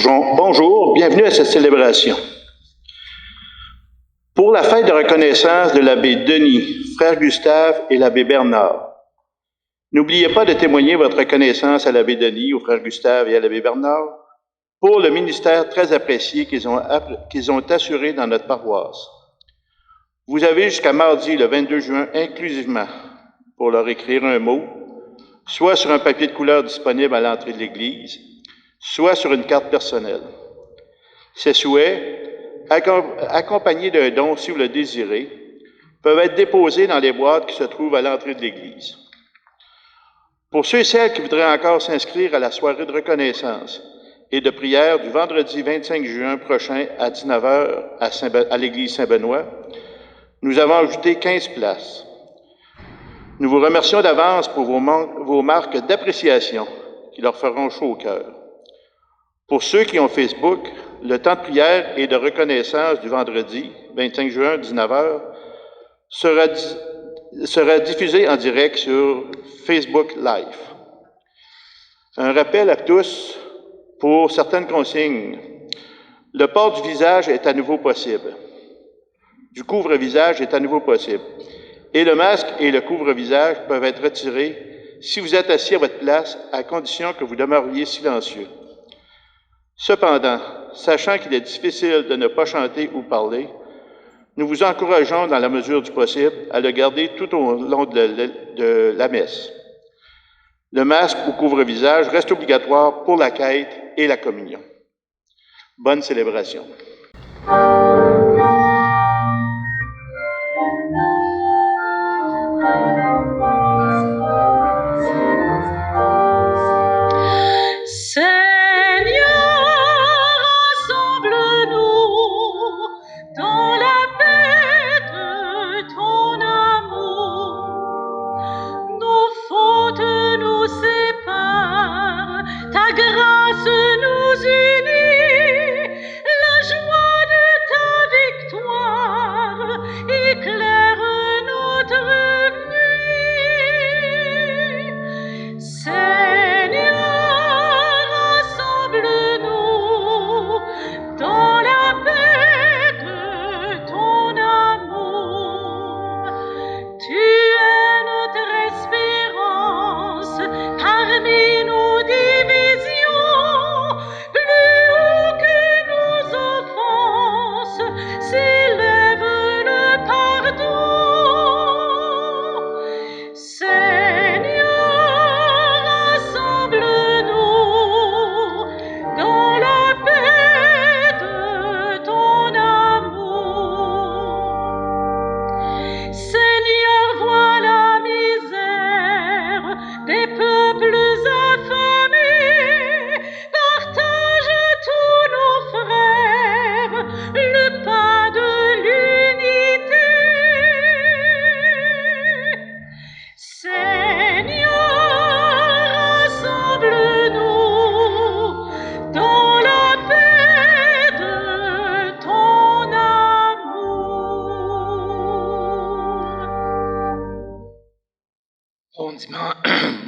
Bonjour, bienvenue à cette célébration. Pour la fête de reconnaissance de l'abbé Denis, frère Gustave et l'abbé Bernard, n'oubliez pas de témoigner votre reconnaissance à l'abbé Denis, au frère Gustave et à l'abbé Bernard pour le ministère très apprécié qu'ils ont assuré dans notre paroisse. Vous avez jusqu'à mardi, le 22 juin, inclusivement, pour leur écrire un mot, soit sur un papier de couleur disponible à l'entrée de l'Église, soit sur une carte personnelle. Ces souhaits, accompagnés d'un don si vous le désirez, peuvent être déposés dans les boîtes qui se trouvent à l'entrée de l'Église. Pour ceux et celles qui voudraient encore s'inscrire à la soirée de reconnaissance et de prière du vendredi 25 juin prochain à 19h à l'Église Saint-Benoît, nous avons ajouté 15 places. Nous vous remercions d'avance pour vos marques d'appréciation qui leur feront chaud au cœur. Pour ceux qui ont Facebook, le temps de prière et de reconnaissance du vendredi 25 juin, 19h, sera diffusé en direct sur Facebook Live. Un rappel à tous pour certaines consignes. Le port du visage est à nouveau possible. Du couvre-visage est à nouveau possible. Et le masque et le couvre-visage peuvent être retirés si vous êtes assis à votre place, à condition que vous demeuriez silencieux. Cependant, sachant qu'il est difficile de ne pas chanter ou parler, nous vous encourageons, dans la mesure du possible, à le garder tout au long de la messe. Le masque ou couvre-visage reste obligatoire pour la quête et la communion. Bonne célébration.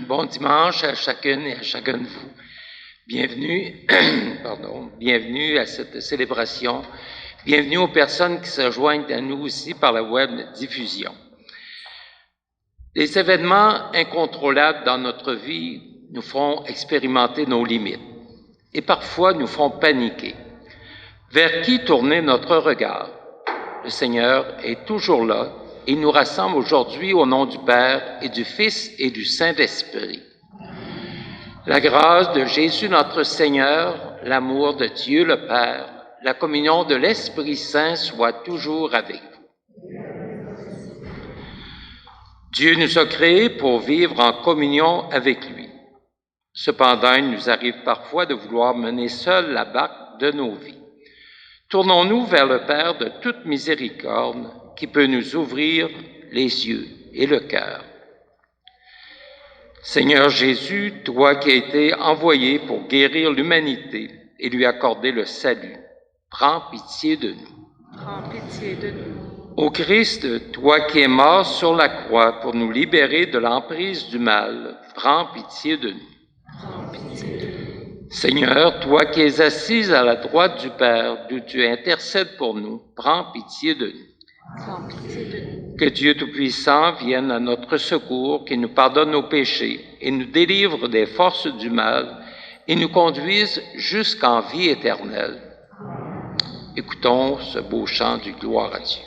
Bon dimanche à chacune et à chacun de vous. Bienvenue à cette célébration. Bienvenue aux personnes qui se joignent à nous aussi par la web diffusion. Les événements incontrôlables dans notre vie nous font expérimenter nos limites et parfois nous font paniquer. Vers qui tourner notre regard? Le Seigneur est toujours là. Il nous rassemble aujourd'hui au nom du Père et du Fils et du Saint-Esprit. La grâce de Jésus notre Seigneur, l'amour de Dieu le Père, la communion de l'Esprit Saint soit toujours avec vous. Dieu nous a créés pour vivre en communion avec lui. Cependant, il nous arrive parfois de vouloir mener seul la barque de nos vies. Tournons-nous vers le Père de toute miséricorde, qui peut nous ouvrir les yeux et le cœur. Seigneur Jésus, toi qui as été envoyé pour guérir l'humanité et lui accorder le salut, prends pitié de nous. Prends pitié de nous. Ô Christ, toi qui es mort sur la croix pour nous libérer de l'emprise du mal, prends pitié de nous. Prends pitié de nous. Seigneur, toi qui es assise à la droite du Père, d'où tu intercèdes pour nous, prends pitié de nous. Prends pitié de nous. Que Dieu Tout-Puissant vienne à notre secours, qu'il nous pardonne nos péchés et nous délivre des forces du mal et nous conduise jusqu'en vie éternelle. Écoutons ce beau chant du Gloire à Dieu.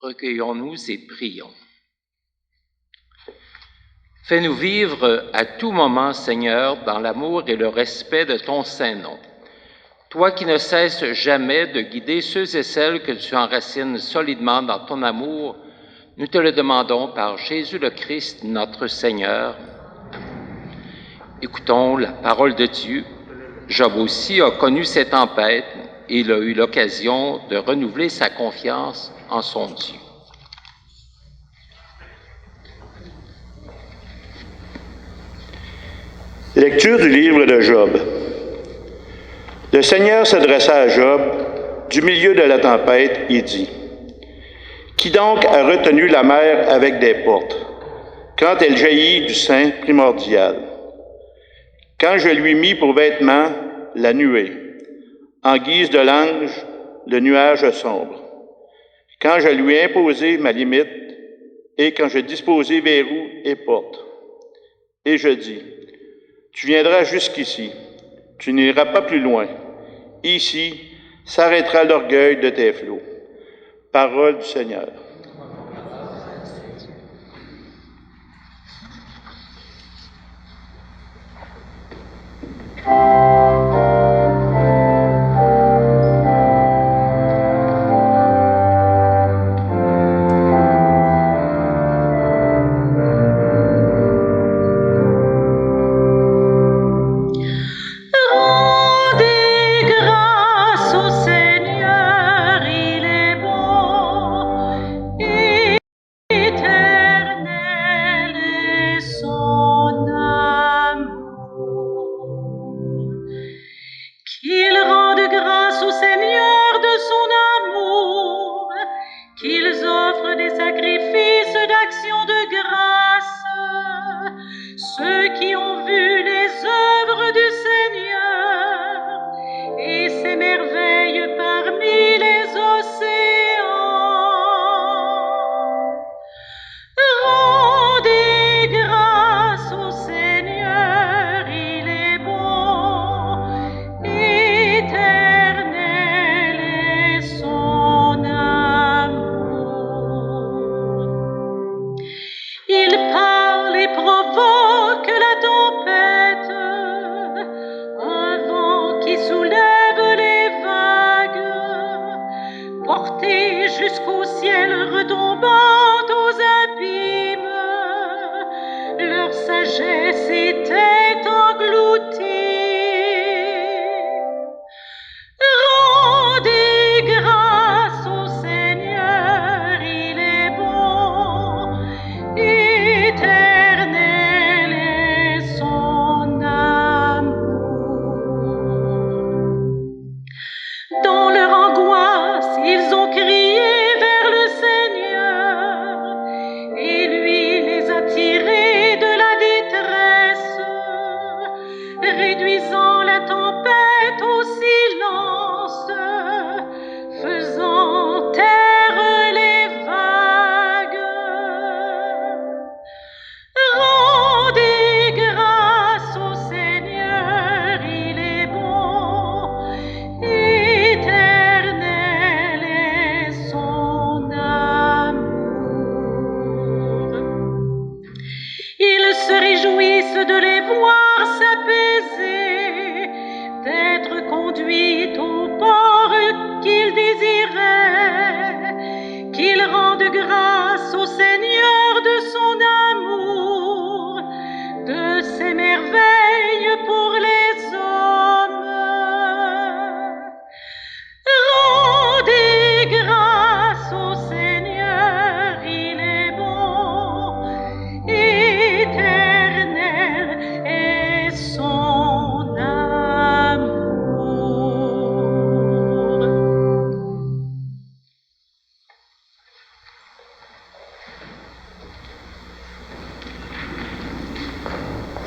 Recueillons-nous et prions. Fais-nous vivre à tout moment, Seigneur, dans l'amour et le respect de ton saint nom. Toi qui ne cesses jamais de guider ceux et celles que tu enracines solidement dans ton amour, nous te le demandons par Jésus le Christ, notre Seigneur. Écoutons la parole de Dieu. Job aussi a connu ces tempêtes et il a eu l'occasion de renouveler sa confiance en son Dieu. Lecture du livre de Job. Le Seigneur s'adressa à Job du milieu de la tempête et dit : « Qui donc a retenu la mer avec des portes, quand elle jaillit du sein primordial? Quand je lui mis pour vêtement la nuée, en guise de l'ange, le nuage sombre. Quand je lui ai imposé ma limite, et quand je disposai verrous et portes. Et je dis : tu viendras jusqu'ici, tu n'iras pas plus loin. Ici s'arrêtera l'orgueil de tes flots. Parole du Seigneur.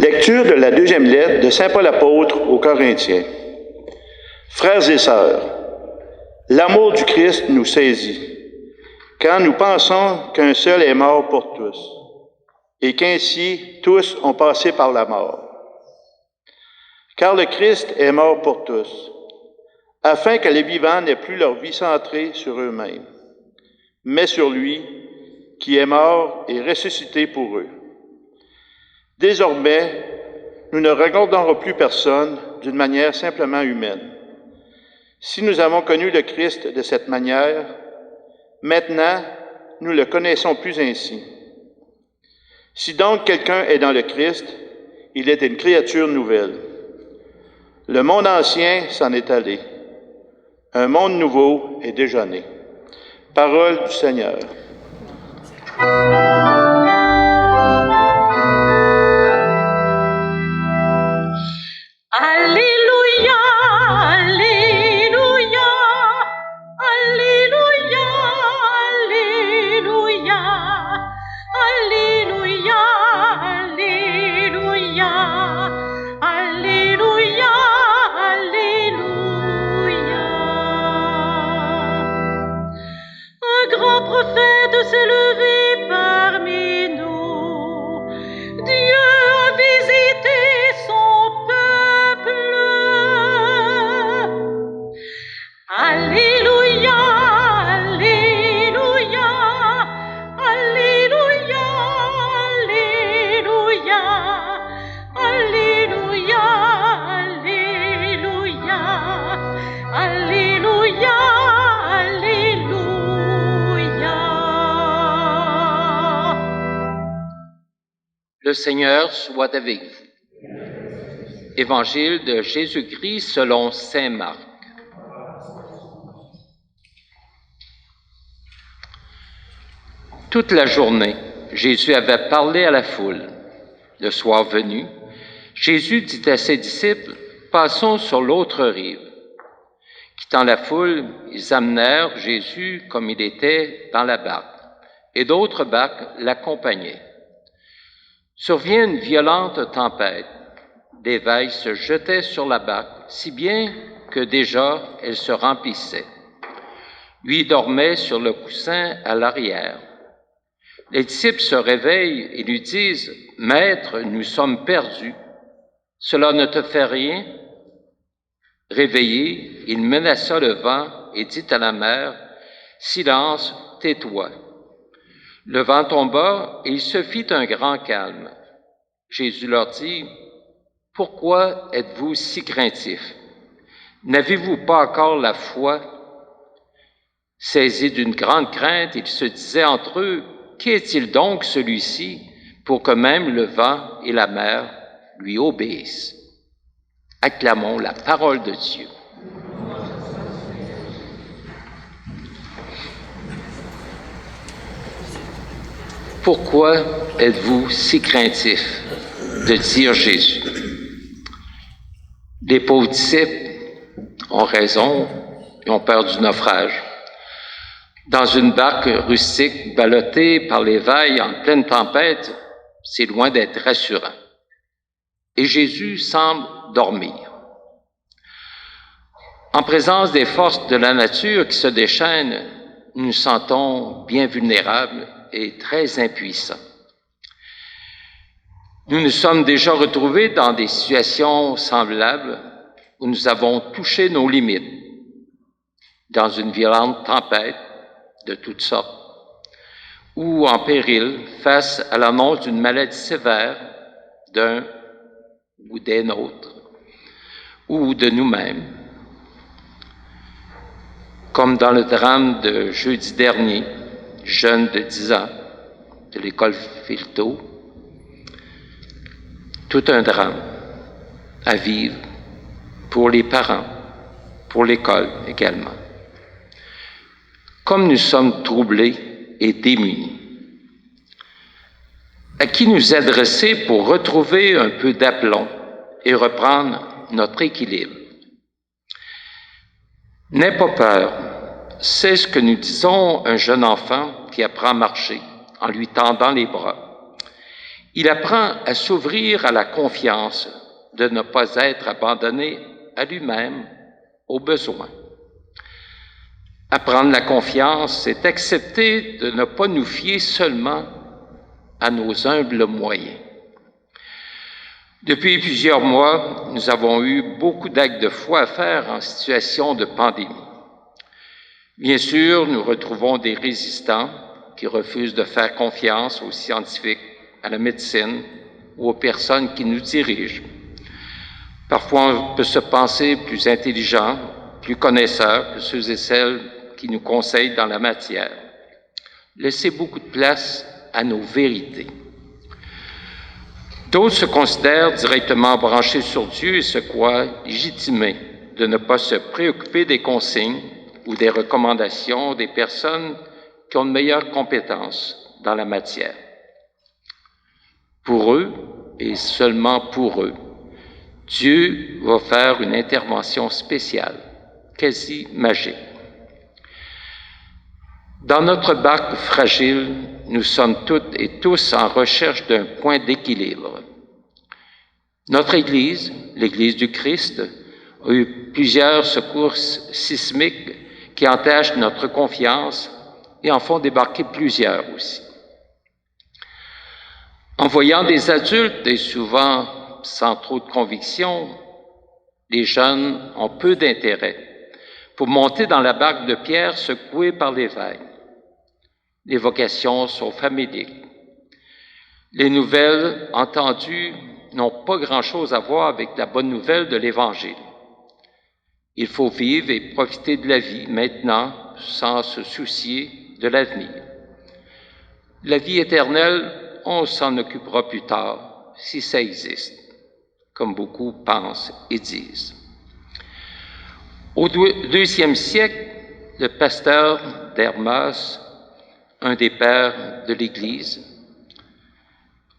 Lecture de la deuxième lettre de saint Paul apôtre aux Corinthiens. Frères et sœurs, l'amour du Christ nous saisit, quand nous pensons qu'un seul est mort pour tous, et qu'ainsi tous ont passé par la mort. Car le Christ est mort pour tous, afin que les vivants n'aient plus leur vie centrée sur eux-mêmes, mais sur lui qui est mort et ressuscité pour eux. Désormais, nous ne regarderons plus personne d'une manière simplement humaine. Si nous avons connu le Christ de cette manière, maintenant, nous le connaissons plus ainsi. Si donc quelqu'un est dans le Christ, il est une créature nouvelle. Le monde ancien s'en est allé. Un monde nouveau est déjà né. Parole du Seigneur. S'est levé par Le Seigneur soit avec vous. Évangile de Jésus-Christ selon saint Marc. Toute la journée, Jésus avait parlé à la foule. Le soir venu, Jésus dit à ses disciples, « Passons sur l'autre rive. » Quittant la foule, ils amenèrent Jésus comme il était dans la barque, et d'autres barques l'accompagnaient. Survient une violente tempête. Des vagues se jetaient sur la barque, si bien que déjà elle se remplissait. Lui dormait sur le coussin à l'arrière. Les disciples se réveillent et lui disent, « Maître, nous sommes perdus. Cela ne te fait rien? » Réveillé, il menaça le vent et dit à la mer, « Silence, tais-toi. » Le vent tomba et il se fit un grand calme. Jésus leur dit, « Pourquoi êtes-vous si craintifs? N'avez-vous pas encore la foi? » Saisis d'une grande crainte, ils se disaient entre eux, « Qui est-il donc celui-ci pour que même le vent et la mer lui obéissent? » Acclamons la parole de Dieu. Pourquoi êtes-vous si craintifs de dire Jésus? Les pauvres disciples ont raison, ils ont peur du naufrage. Dans une barque rustique ballottée par les vagues en pleine tempête, c'est loin d'être rassurant. Et Jésus semble dormir. En présence des forces de la nature qui se déchaînent, nous nous sentons bien vulnérables et très impuissants. Nous nous sommes déjà retrouvés dans des situations semblables où nous avons touché nos limites, dans une violente tempête de toutes sortes, ou en péril face à l'annonce d'une maladie sévère d'un ou des nôtres, ou de nous-mêmes. Comme dans le drame de jeudi dernier, jeune de 10 ans, de l'école Filto, tout un drame à vivre pour les parents, pour l'école également. Comme nous sommes troublés et démunis, à qui nous adresser pour retrouver un peu d'aplomb et reprendre notre équilibre? N'aie pas peur, c'est ce que nous disons à un jeune enfant qui apprend à marcher en lui tendant les bras. Il apprend à s'ouvrir à la confiance de ne pas être abandonné à lui-même, aux besoins. Apprendre la confiance, c'est accepter de ne pas nous fier seulement à nos humbles moyens. Depuis plusieurs mois, nous avons eu beaucoup d'actes de foi à faire en situation de pandémie. Bien sûr, nous retrouvons des résistants qui refusent de faire confiance aux scientifiques, à la médecine ou aux personnes qui nous dirigent. Parfois, on peut se penser plus intelligent, plus connaisseur que ceux et celles qui nous conseillent dans la matière. Laissez beaucoup de place à nos vérités. D'autres se considèrent directement branchés sur Dieu et se croient légitimés de ne pas se préoccuper des consignes ou des recommandations des personnes qui ont de meilleures compétences dans la matière. Pour eux, et seulement pour eux, Dieu va faire une intervention spéciale, quasi magique. Dans notre barque fragile, nous sommes toutes et tous en recherche d'un point d'équilibre. Notre Église, l'Église du Christ, a eu plusieurs secousses sismiques qui entachent notre confiance et en font débarquer plusieurs aussi. En voyant des adultes, et souvent sans trop de conviction, les jeunes ont peu d'intérêt pour monter dans la barque de pierre secouée par les vagues. Les vocations sont familières. Les nouvelles entendues n'ont pas grand-chose à voir avec la bonne nouvelle de l'Évangile. Il faut vivre et profiter de la vie maintenant sans se soucier de l'avenir. La vie éternelle on s'en occupera plus tard, si ça existe, comme beaucoup pensent et disent. Au IIe siècle, le pasteur d'Hermas, un des pères de l'Église,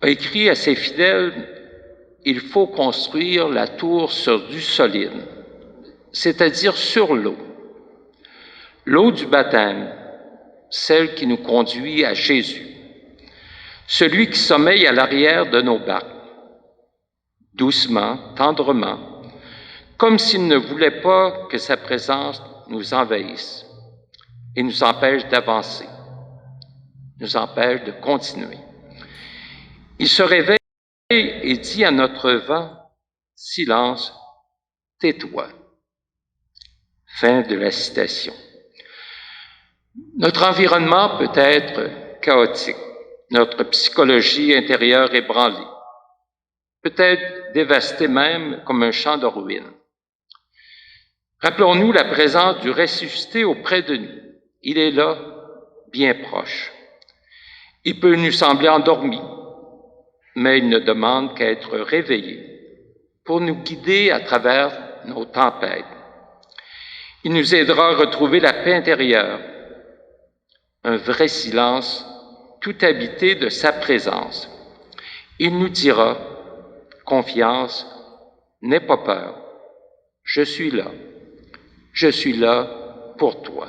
a écrit à ses fidèles « Il faut construire la tour sur du solide, c'est-à-dire sur l'eau. L'eau du baptême, celle qui nous conduit à Jésus, celui qui sommeille à l'arrière de nos barques, doucement, tendrement, comme s'il ne voulait pas que sa présence nous envahisse et nous empêche d'avancer, nous empêche de continuer. Il se réveille et dit à notre vent, « Silence, tais-toi. » Fin de la citation. Notre environnement peut être chaotique, notre psychologie intérieure ébranlée, peut-être dévastée même comme un champ de ruines. Rappelons-nous la présence du ressuscité auprès de nous. Il est là, bien proche. Il peut nous sembler endormi, mais il ne demande qu'à être réveillé pour nous guider à travers nos tempêtes. Il nous aidera à retrouver la paix intérieure, un vrai silence tout habité de sa présence. Il nous dira, confiance, n'aie pas peur, je suis là pour toi.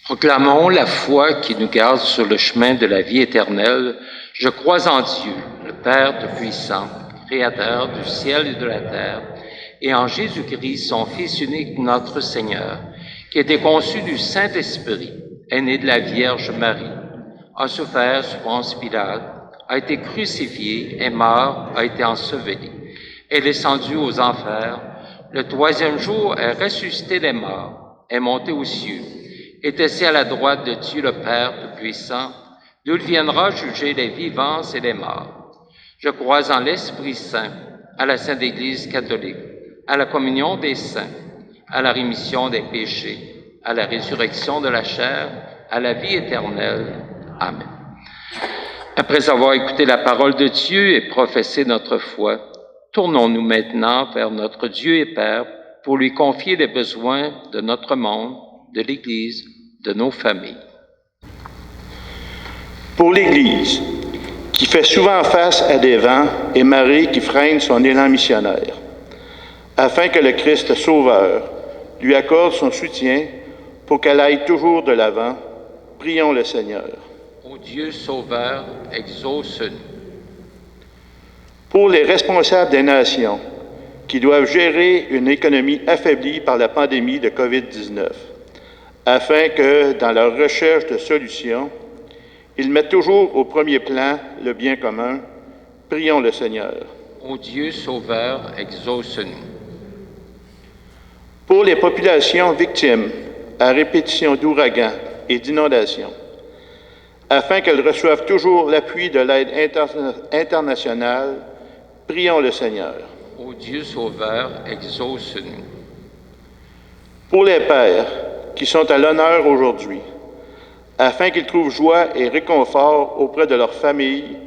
Proclamons la foi qui nous garde sur le chemin de la vie éternelle. Je crois en Dieu, le Père Tout-Puissant, Créateur du ciel et de la terre, et en Jésus-Christ, son Fils unique, notre Seigneur, qui a été conçu du Saint-Esprit, est né de la Vierge Marie, a souffert sous Ponce Pilate, a été crucifié, est mort, a été enseveli, est descendu aux enfers, le troisième jour est ressuscité des morts, est monté aux cieux, est assis à la droite de Dieu le Père Tout-Puissant, d'où il viendra juger les vivants et les morts. Je crois en l'Esprit Saint, à la Sainte Église catholique, à la communion des saints, à la rémission des péchés, à la résurrection de la chair, à la vie éternelle. Amen. Après avoir écouté la parole de Dieu et professé notre foi, tournons-nous maintenant vers notre Dieu et Père pour lui confier les besoins de notre monde, de l'Église, de nos familles. Pour l'Église, qui fait souvent face à des vents et marées qui freinent son élan missionnaire, afin que le Christ Sauveur lui accorde son soutien pour qu'elle aille toujours de l'avant, prions le Seigneur. Ô Dieu Sauveur, exauce-nous. Pour les responsables des nations qui doivent gérer une économie affaiblie par la pandémie de COVID-19, afin que, dans leur recherche de solutions, ils mettent toujours au premier plan le bien commun, prions le Seigneur. Ô Dieu Sauveur, exauce-nous. Pour les populations victimes à répétition d'ouragans et d'inondations, afin qu'elles reçoivent toujours l'appui de l'aide internationale, prions le Seigneur. Ô Dieu Sauveur, exauce-nous. Pour les pères qui sont à l'honneur aujourd'hui, afin qu'ils trouvent joie et réconfort auprès de leur famille,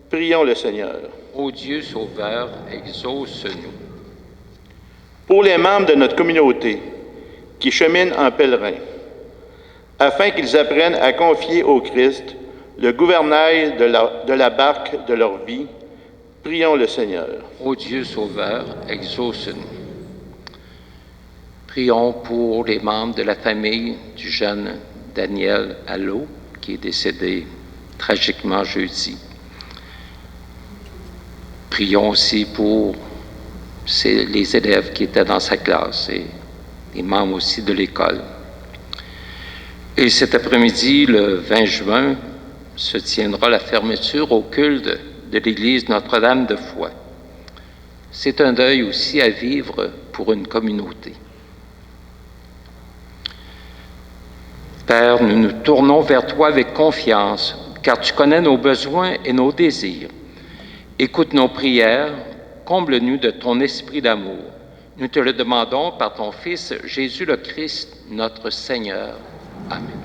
prions le Seigneur. Ô Dieu Sauveur, exauce-nous. Pour les membres de notre communauté qui cheminent en pèlerin, afin qu'ils apprennent à confier au Christ le gouvernail de la barque de leur vie, prions le Seigneur. Ô Dieu Sauveur, exauce-nous. Prions pour les membres de la famille du jeune Daniel Allo, qui est décédé tragiquement jeudi. Prions aussi pour c'est les élèves qui étaient dans sa classe et les membres aussi de l'école. Et cet après-midi, le 20 juin, se tiendra la fermeture au culte de l'église Notre-Dame de Foix. C'est un deuil aussi à vivre pour une communauté. Père, nous nous tournons vers toi avec confiance, car tu connais nos besoins et nos désirs. Écoute nos prières, comble-nous de ton esprit d'amour. Nous te le demandons par ton Fils Jésus le Christ, notre Seigneur. Amen.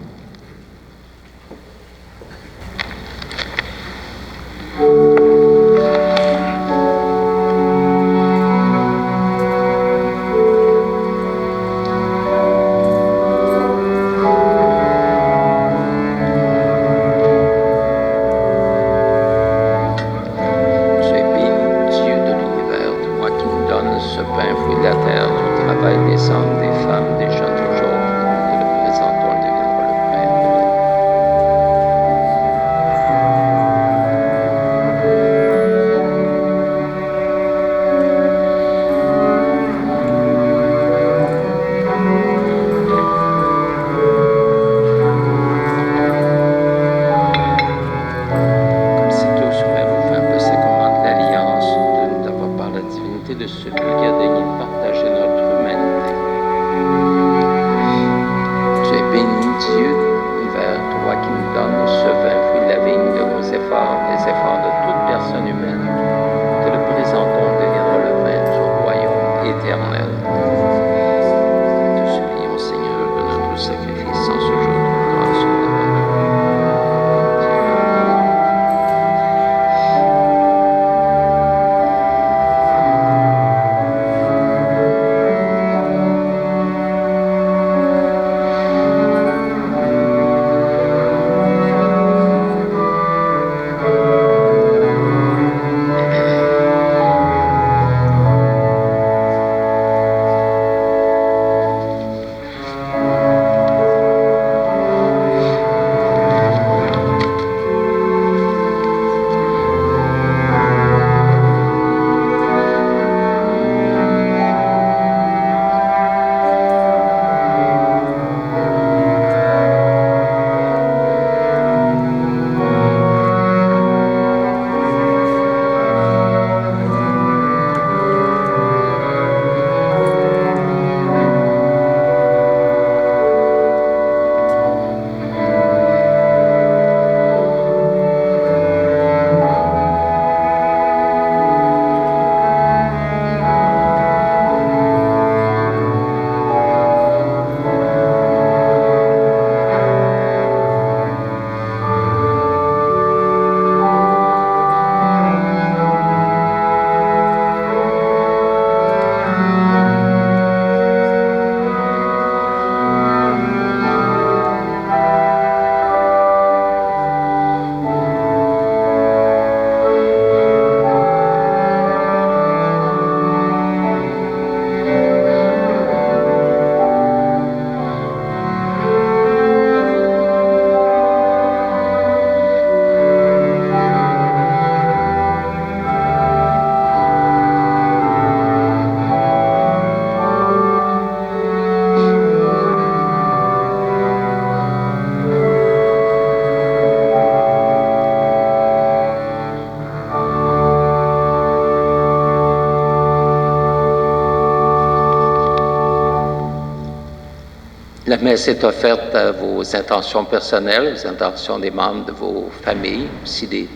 La messe est offerte à vos intentions personnelles, aux intentions des membres de vos familles, aussi des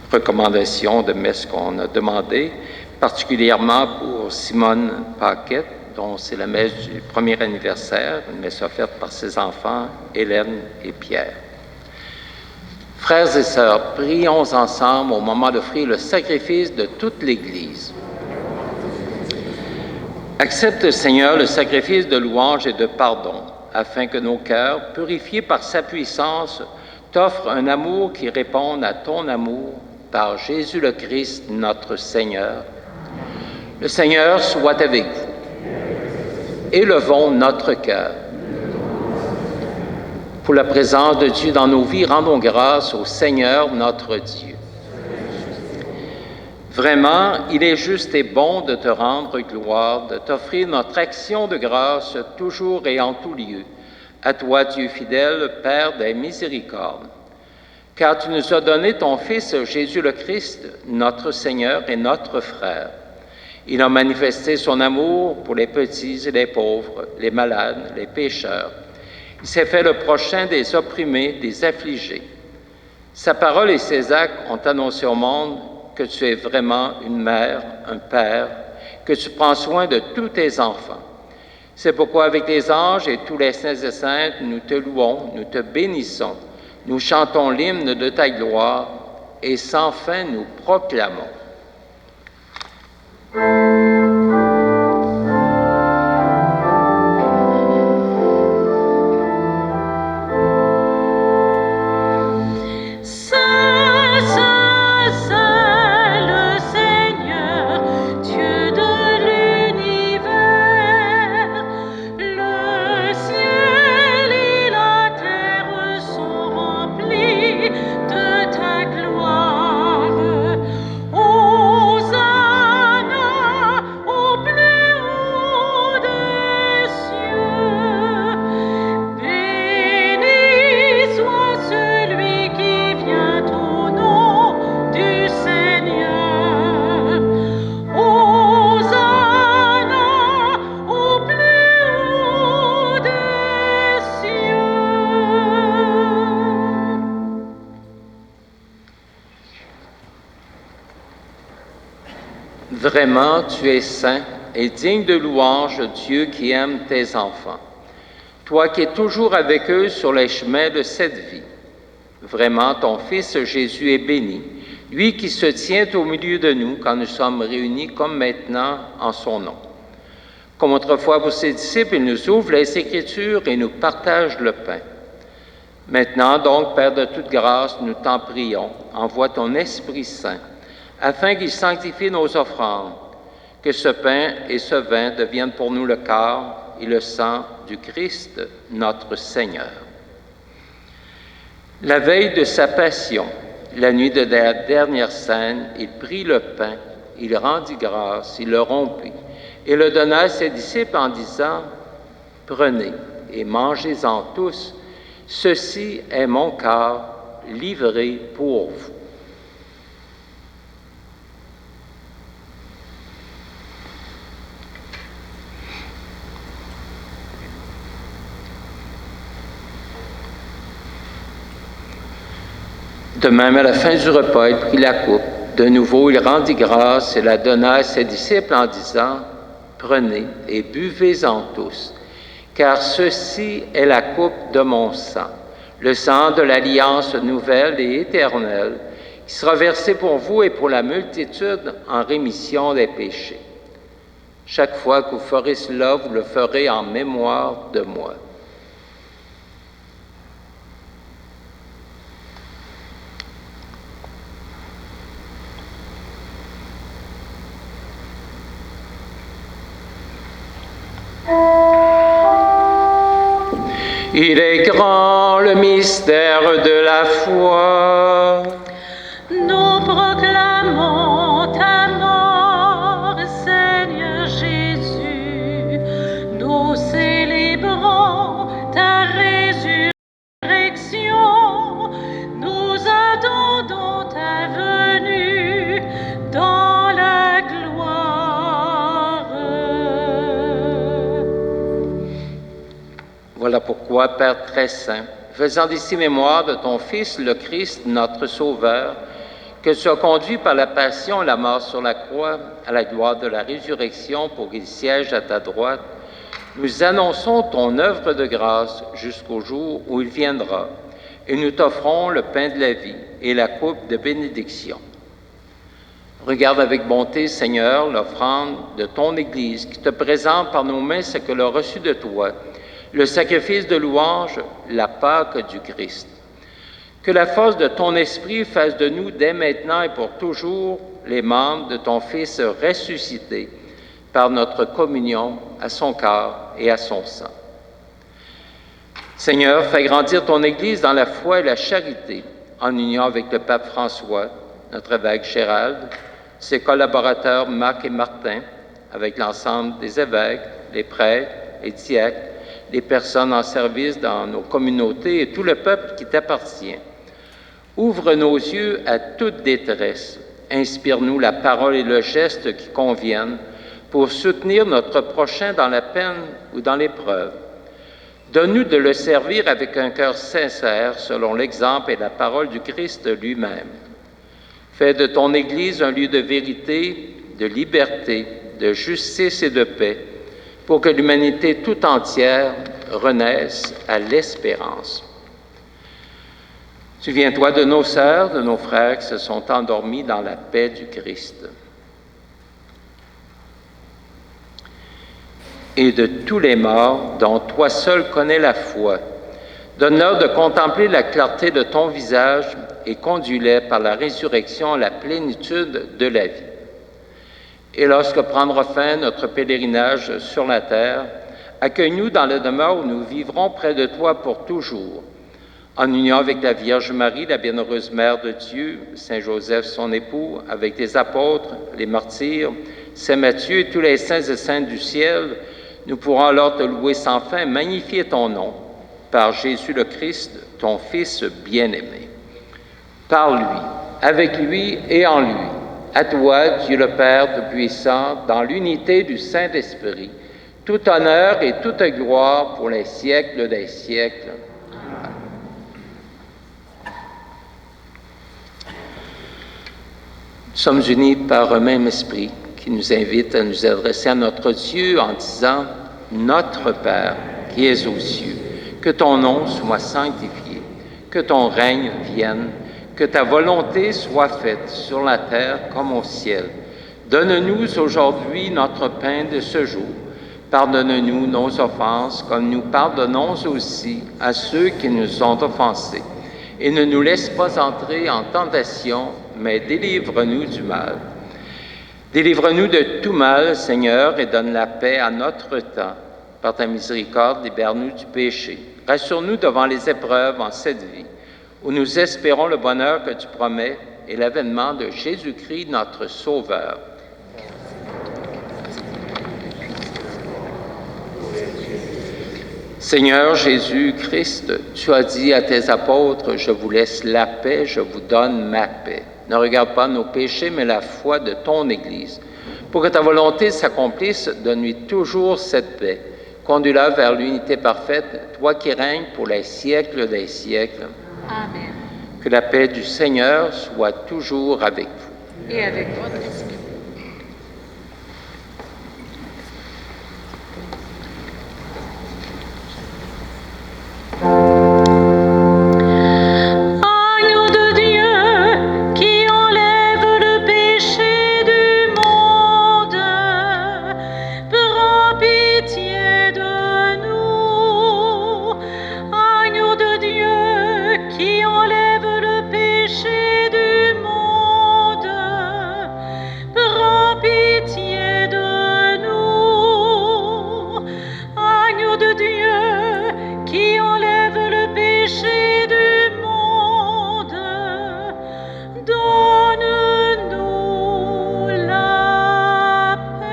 recommandations de messe qu'on a demandées, particulièrement pour Simone Paquette, dont c'est la messe du premier anniversaire, une messe offerte par ses enfants, Hélène et Pierre. Frères et sœurs, prions ensemble au moment d'offrir le sacrifice de toute l'Église. Accepte, Seigneur, le sacrifice de louange et de pardon, afin que nos cœurs, purifiés par sa puissance, t'offrent un amour qui réponde à ton amour par Jésus le Christ, notre Seigneur. Le Seigneur soit avec vous. Élevons notre cœur. Pour la présence de Dieu dans nos vies, rendons grâce au Seigneur notre Dieu. Vraiment, il est juste et bon de te rendre gloire, de t'offrir notre action de grâce toujours et en tout lieu. À toi, Dieu fidèle, Père des miséricordes. Car tu nous as donné ton Fils Jésus le Christ, notre Seigneur et notre frère. Il a manifesté son amour pour les petits et les pauvres, les malades, les pécheurs. Il s'est fait le prochain des opprimés, des affligés. Sa parole et ses actes ont annoncé au monde que tu es vraiment une mère, un père, que tu prends soin de tous tes enfants. C'est pourquoi avec les anges et tous les saints et saintes, nous te louons, nous te bénissons, nous chantons l'hymne de ta gloire et sans fin nous proclamons. Vraiment, tu es saint et digne de louange, Dieu qui aime tes enfants. Toi qui es toujours avec eux sur les chemins de cette vie. Vraiment, ton Fils Jésus est béni, lui qui se tient au milieu de nous quand nous sommes réunis comme maintenant en son nom. Comme autrefois pour ses disciples, il nous ouvre les Écritures et nous partage le pain. Maintenant donc, Père de toute grâce, nous t'en prions, envoie ton Esprit Saint, afin qu'il sanctifie nos offrandes, que ce pain et ce vin deviennent pour nous le corps et le sang du Christ, notre Seigneur. La veille de sa passion, la nuit de la dernière scène, il prit le pain, il rendit grâce, il le rompit, et le donna à ses disciples en disant, « Prenez et mangez-en tous, ceci est mon corps livré pour vous. » De même, à la fin du repas, il prit la coupe. De nouveau, il rendit grâce et la donna à ses disciples en disant, « Prenez et buvez-en tous, car ceci est la coupe de mon sang, le sang de l'alliance nouvelle et éternelle, qui sera versé pour vous et pour la multitude en rémission des péchés. Chaque fois que vous ferez cela, vous le ferez en mémoire de moi. » Il est grand le mystère de la foi. Nous proclamons ta mort, Seigneur Jésus. Nous célébrons ta résurrection. Nous attendons ta venue dans la gloire. Voilà pourquoi, Père très saint, faisant d'ici mémoire de ton Fils, le Christ, notre Sauveur, que tu as conduit par la passion et la mort sur la croix à la gloire de la résurrection pour qu'il siège à ta droite, nous annonçons ton œuvre de grâce jusqu'au jour où il viendra, et nous t'offrons le pain de la vie et la coupe de bénédiction. Regarde avec bonté, Seigneur, l'offrande de ton Église qui te présente par nos mains ce qu'elle a reçu de toi, le sacrifice de louange, la Pâque du Christ. Que la force de ton esprit fasse de nous dès maintenant et pour toujours les membres de ton Fils ressuscité par notre communion à son corps et à son sang. Seigneur, fais grandir ton Église dans la foi et la charité, en union avec le pape François, notre évêque Gérald, ses collaborateurs Marc et Martin, avec l'ensemble des évêques, les prêtres, les diacres, les personnes en service dans nos communautés et tout le peuple qui t'appartient. Ouvre nos yeux à toute détresse. Inspire-nous la parole et le geste qui conviennent pour soutenir notre prochain dans la peine ou dans l'épreuve. Donne-nous de le servir avec un cœur sincère selon l'exemple et la parole du Christ lui-même. Fais de ton Église un lieu de vérité, de liberté, de justice et de paix, pour que l'humanité tout entière renaisse à l'espérance. Souviens-toi de nos sœurs, de nos frères qui se sont endormis dans la paix du Christ. Et de tous les morts dont toi seul connais la foi. Donne-leur de contempler la clarté de ton visage et conduis-les par la résurrection à la plénitude de la vie. Et lorsque prendra fin notre pèlerinage sur la terre, accueille-nous dans la demeure où nous vivrons près de toi pour toujours, en union avec la Vierge Marie, la bienheureuse Mère de Dieu, Saint Joseph, son époux, avec les apôtres, les martyrs, Saint Matthieu et tous les saints et saintes du ciel, nous pourrons alors te louer sans fin et magnifier ton nom, par Jésus le Christ, ton Fils bien-aimé. Par lui, avec lui et en lui, à toi, Dieu le Père Tout-Puissant, dans l'unité du Saint-Esprit, tout honneur et toute gloire pour les siècles des siècles. Nous sommes unis par un même esprit qui nous invite à nous adresser à notre Dieu en disant « Notre Père qui es aux cieux, que ton nom soit sanctifié, que ton règne vienne, que ta volonté soit faite sur la terre comme au ciel. Donne-nous aujourd'hui notre pain de ce jour. Pardonne-nous nos offenses comme nous pardonnons aussi à ceux qui nous ont offensés. Et ne nous laisse pas entrer en tentation, mais délivre-nous du mal. Délivre-nous de tout mal, Seigneur, et donne la paix à notre temps. Par ta miséricorde, libère-nous du péché. Rassure-nous devant les épreuves en cette vie, où nous espérons le bonheur que tu promets et l'avènement de Jésus-Christ, notre Sauveur. Seigneur Jésus-Christ, tu as dit à tes apôtres, « Je vous laisse la paix, je vous donne ma paix. » Ne regarde pas nos péchés, mais la foi de ton Église. Pour que ta volonté s'accomplisse, donne-lui toujours cette paix. Conduis-la vers l'unité parfaite, toi qui règnes pour les siècles des siècles. Amen. Que la paix du Seigneur soit toujours avec vous. Et avec votre esprit. Agneau de Dieu qui enlève le péché du monde, prends pitié de nous. Agneau de Dieu qui enlève le péché du monde, prends pitié de nous. Agneau de Dieu qui enlève le péché du monde, donne-nous la paix.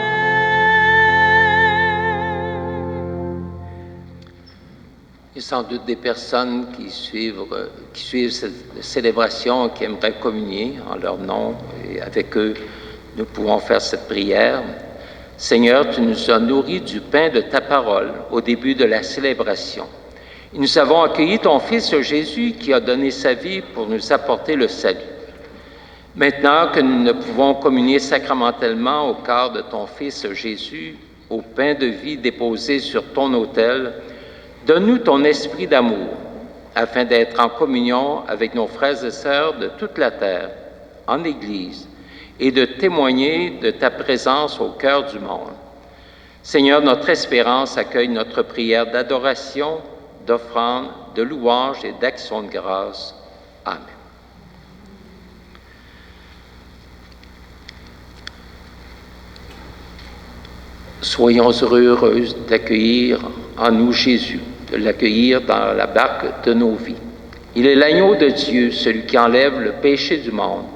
Il y a sans doute des personnes qui suivent cette célébration, qui aimeraient communier en leur nom, et avec eux, nous pouvons faire cette prière. Seigneur, tu nous as nourris du pain de ta parole au début de la célébration. Et nous avons accueilli ton Fils Jésus qui a donné sa vie pour nous apporter le salut. Maintenant que nous ne pouvons communier sacramentellement au corps de ton Fils Jésus, au pain de vie déposé sur ton autel, donne-nous ton esprit d'amour, afin d'être en communion avec nos frères et sœurs de toute la terre, en Église, et de témoigner de ta présence au cœur du monde. Seigneur, notre espérance accueille notre prière d'adoration, d'offrande, de louange et d'action de grâce. Amen. Soyons heureux d'accueillir en nous Jésus, de l'accueillir dans la barque de nos vies. Il est l'agneau de Dieu, celui qui enlève le péché du monde.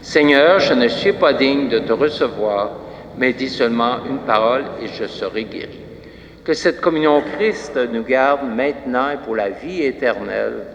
Seigneur, je ne suis pas digne de te recevoir, mais dis seulement une parole et je serai guéri. Que cette communion au Christ nous garde maintenant et pour la vie éternelle.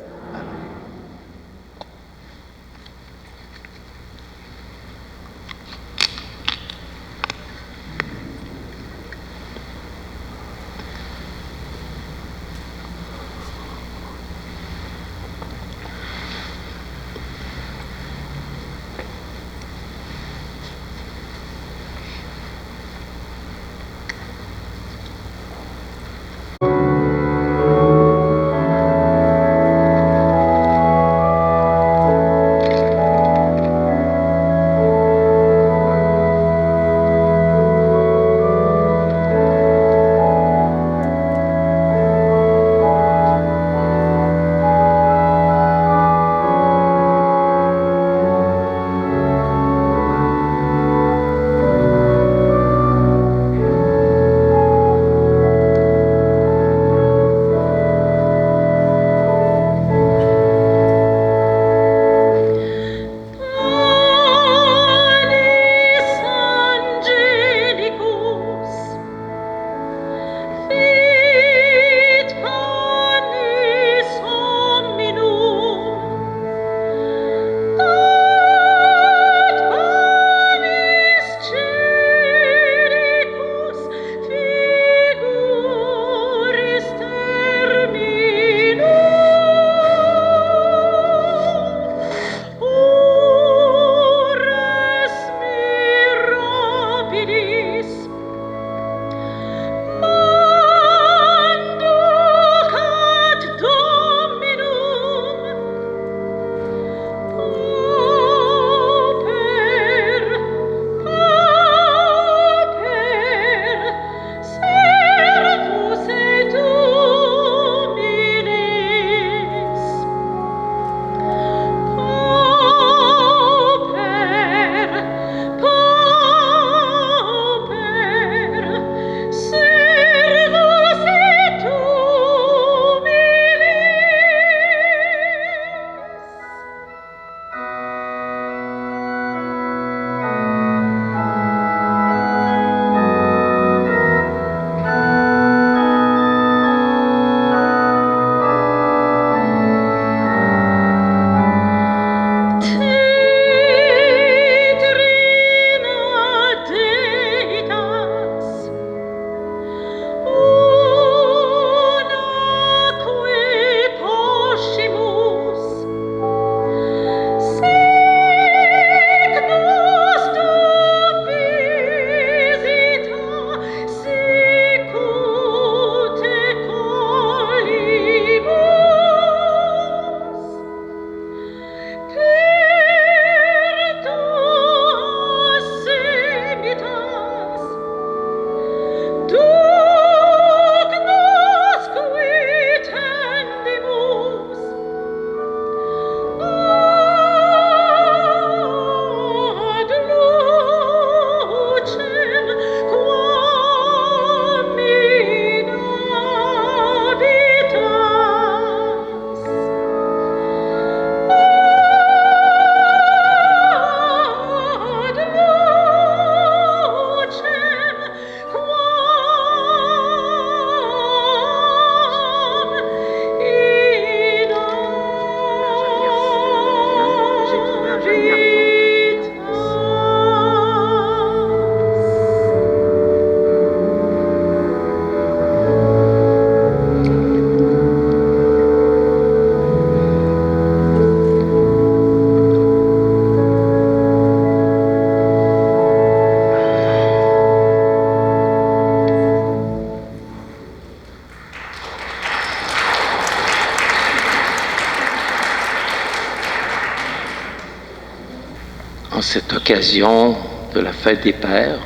En cette occasion de la fête des Pères,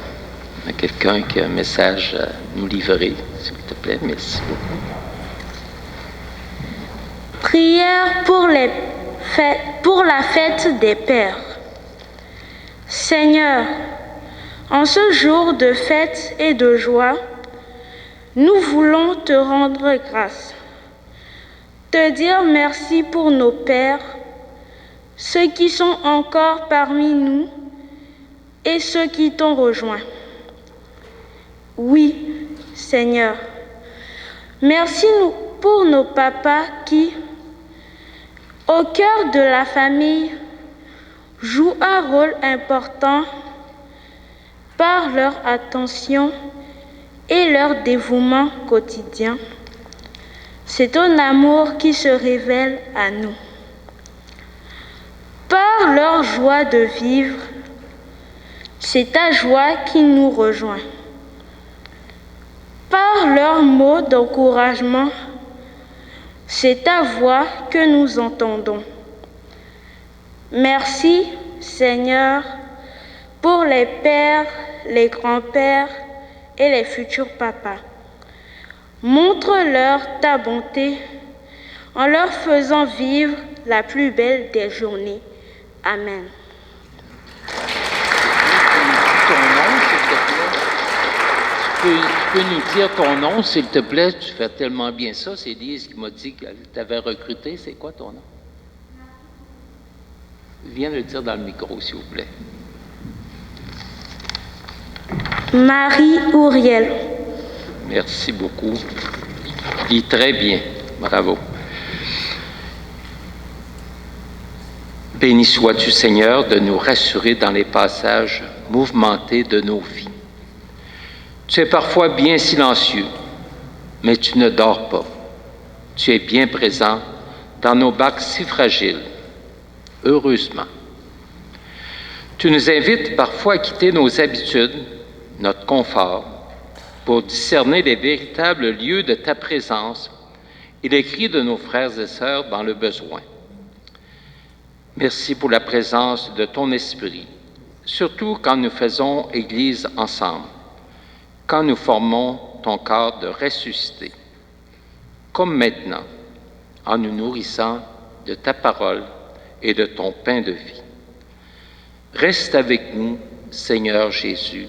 il y a quelqu'un qui a un message à nous livrer, s'il te plaît. Merci beaucoup. Prière pour la fête des Pères. Seigneur, en ce jour de fête et de joie, nous voulons te rendre grâce, te dire merci pour nos pères, ceux qui sont encore parmi nous et ceux qui t'ont rejoint. Oui, Seigneur, merci pour nos papas qui, au cœur de la famille, jouent un rôle important par leur attention et leur dévouement quotidien. C'est ton amour qui se révèle à nous. Par leur joie de vivre, c'est ta joie qui nous rejoint. Par leurs mots d'encouragement, c'est ta voix que nous entendons. Merci, Seigneur, pour les pères, les grands-pères et les futurs papas. Montre-leur ta bonté en leur faisant vivre la plus belle des journées. Amen. Tu peux nous dire ton nom, s'il te plaît? Tu fais tellement bien ça. C'est Lise qui m'a dit qu'elle t'avait recruté. C'est quoi ton nom? Viens le dire dans le micro, s'il vous plaît. Marie Ouriel. Merci beaucoup. Lis très bien. Bravo. Béni sois-tu, Seigneur, de nous rassurer dans les passages mouvementés de nos vies. Tu es parfois bien silencieux, mais tu ne dors pas. Tu es bien présent dans nos barques si fragiles. Heureusement. Tu nous invites parfois à quitter nos habitudes, notre confort, pour discerner les véritables lieux de ta présence et les cris de nos frères et sœurs dans le besoin. Merci pour la présence de ton esprit, surtout quand nous faisons Église ensemble, quand nous formons ton corps de ressuscité, comme maintenant, en nous nourrissant de ta parole et de ton pain de vie. Reste avec nous, Seigneur Jésus.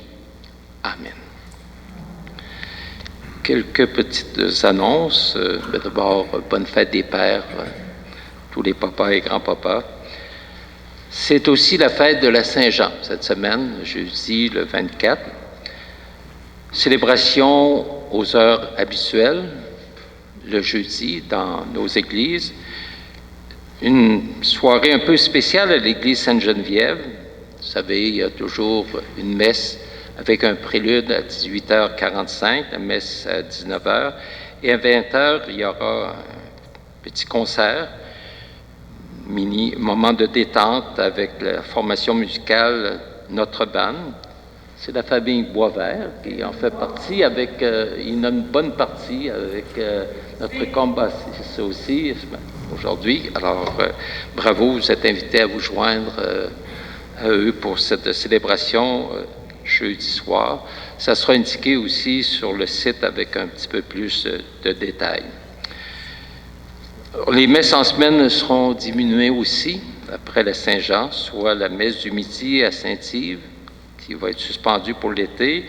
Amen. Quelques petites annonces. D'abord, bonne fête des pères, tous les papas et grands-papas. C'est aussi la fête de la Saint-Jean cette semaine, jeudi le 24. Célébration aux heures habituelles, le jeudi dans nos églises. Une soirée un peu spéciale à l'église Sainte-Geneviève. Vous savez, il y a toujours une messe avec un prélude à 18h45, la messe à 19h. Et à 20h, il y aura un petit concert, moment de détente avec la formation musicale Notre Bande. C'est la famille Boisvert qui en fait partie avec, il y en a une bonne partie avec notre combassiste aussi aujourd'hui. Alors, bravo, vous êtes invités à vous joindre à eux pour cette célébration jeudi soir. Ça sera indiqué aussi sur le site avec un petit peu plus de détails. Les messes en semaine seront diminuées aussi après la Saint-Jean, soit la messe du midi à Saint-Yves, qui va être suspendue pour l'été,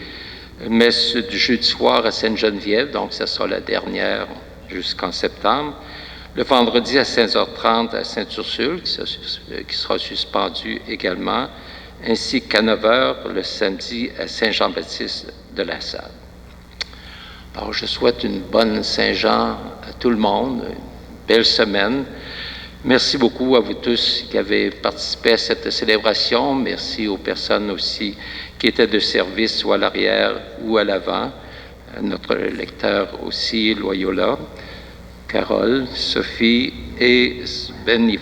une messe du jeudi soir à Sainte-Geneviève, donc ça sera la dernière jusqu'en septembre, le vendredi à 16h30 à Sainte-Ursule, qui sera suspendue également, ainsi qu'à 9h le samedi à Saint-Jean-Baptiste de la Salle. Alors, je souhaite une bonne Saint-Jean à tout le monde, une belle semaine. Merci beaucoup à vous tous qui avez participé à cette célébration. Merci aux personnes aussi qui étaient de service, soit à l'arrière ou à l'avant. Notre lecteur aussi, Loyola, Carole, Sophie et Benny.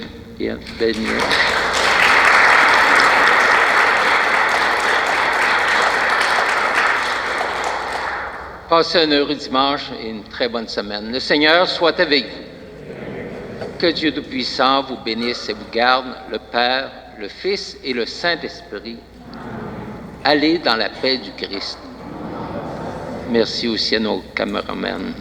Passez un heureux dimanche et une très bonne semaine. Le Seigneur soit avec vous. Que Dieu Tout-Puissant vous bénisse et vous garde, le Père, le Fils et le Saint-Esprit. Allez dans la paix du Christ. Merci aussi à nos caméramans.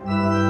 Amen.